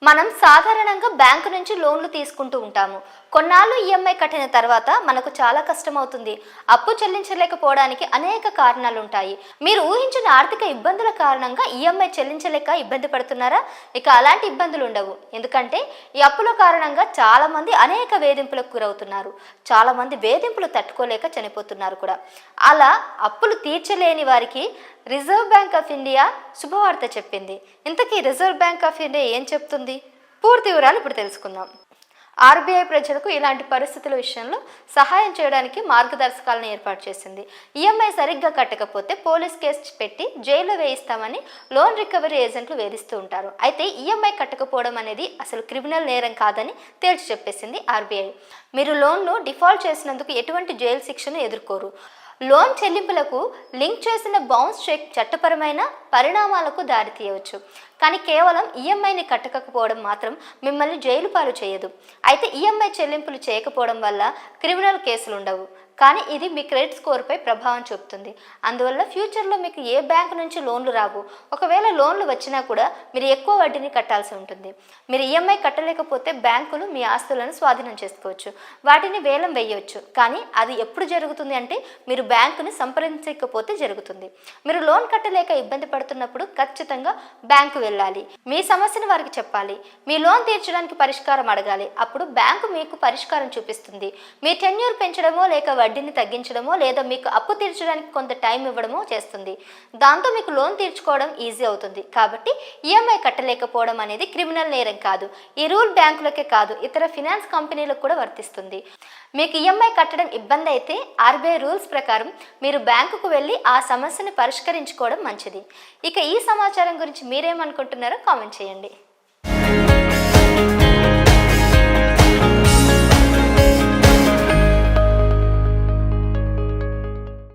మనం సాధారణంగా బ్యాంకు నుంచి లోన్లు తీసుకుంటూ ఉంటాము. కొన్నాళ్ళు ఈఎంఐ కట్టిన తర్వాత మనకు చాలా కష్టం అవుతుంది. అప్పు చెల్లించలేకపోవడానికి అనేక కారణాలు ఉంటాయి. మీరు ఊహించిన ఆర్థిక ఇబ్బందుల కారణంగా ఈఎంఐ చెల్లించలేక ఇబ్బంది పడుతున్నారా? ఇక అలాంటి ఇబ్బందులు ఉండవు. ఎందుకంటే ఈ అప్పుల కారణంగా చాలా మంది అనేక వేధింపులకు గురవుతున్నారు. చాలా మంది వేధింపులు తట్టుకోలేక చనిపోతున్నారు కూడా. అలా అప్పులు తీర్చలేని వారికి రిజర్వ్ బ్యాంక్ ఆఫ్ ఇండియా శుభవార్త చెప్పింది. ఇంతకీ రిజర్వ్ బ్యాంక్ ఆఫ్ ఇండియా ఏం చెప్తుంది? పూర్తి వివరాలు ఇప్పుడు తెలుసుకుందాం. ఆర్బీఐ ప్రజలకు ఇలాంటి పరిస్థితుల విషయంలో సహాయం చేయడానికి మార్గదర్శకాలను ఏర్పాటు చేసింది. ఈఎంఐ సరిగ్గా కట్టకపోతే పోలీస్ కేసు పెట్టి జైల్లో వేయిస్తామని లోన్ రికవరీ ఏజెంట్లు వేధిస్తూ ఉంటారు. అయితే ఈఎంఐ కట్టకపోవడం అనేది అసలు క్రిమినల్ నేరం కాదని తేల్చి చెప్పేసింది ఆర్బీఐ. మీరు లోన్ను డిఫాల్ట్ చేసినందుకు ఎటువంటి జైలు శిక్షను ఎదుర్కోరు. లోన్ చెల్లింపులకు లింక్ చేసిన బౌన్స్ చెక్ చట్టపరమైన పరిణామాలకు దారితీయవచ్చు. కానీ కేవలం ఈఎంఐని కట్టకపోవడం మాత్రం మిమ్మల్ని జైలు పాలు చేయదు. అయితే ఈఎంఐ చెల్లింపులు చేయకపోవడం వల్ల క్రిమినల్ కేసులు ఉండవు, కానీ ఇది మీ క్రెడిట్ స్కోర్పై ప్రభావం చూపుతుంది. అందువల్ల ఫ్యూచర్లో మీకు ఏ బ్యాంకు నుంచి లోన్లు రావు. ఒకవేళ లోన్లు వచ్చినా కూడా మీరు ఎక్కువ వడ్డీని కట్టాల్సి ఉంటుంది. మీరు ఈఎంఐ కట్టలేకపోతే బ్యాంకులు మీ ఆస్తులను స్వాధీనం చేసుకోవచ్చు, వాటిని వేలం వేయవచ్చు. కానీ అది ఎప్పుడు జరుగుతుంది అంటే మీరు బ్యాంకుని సంప్రదించకపోతే జరుగుతుంది. మీరు లోన్ కట్టలేక ఇబ్బంది పడుతున్నప్పుడు ఖచ్చితంగా బ్యాంకు వెళ్ళాలి, మీ సమస్యను వారికి చెప్పాలి, మీ లోన్ తీర్చడానికి పరిష్కారం అడగాలి. అప్పుడు బ్యాంకు మీకు పరిష్కారం చూపిస్తుంది. మీ టెన్యూర్ పెంచడమో లేక వడ్డీని తగ్గించడమో లేదా మీకు అప్పు తీర్చడానికి కొంత టైం ఇవ్వడమో చేస్తుంది. దాంతో మీకు లోన్ తీర్చుకోవడం ఈజీ అవుతుంది. కాబట్టి ఈఎంఐ కట్టలేకపోవడం అనేది క్రిమినల్ నేరం కాదు. ఈ రూల్ బ్యాంకులకే కాదు, ఇతర ఫినాన్స్ కంపెనీలకు కూడా వర్తిస్తుంది. మీకు ఈఎంఐ కట్టడం ఇబ్బంది అయితే ఆర్బీఐ రూల్స్ ప్రకారం మీరు బ్యాంకుకు వెళ్ళి ఆ సమస్యను పరిష్కరించుకోవడం మంచిది. ఇక ఈ సమాచారం గురించి మీరేమనుకుంటున్నారో కామెంట్ చేయండి.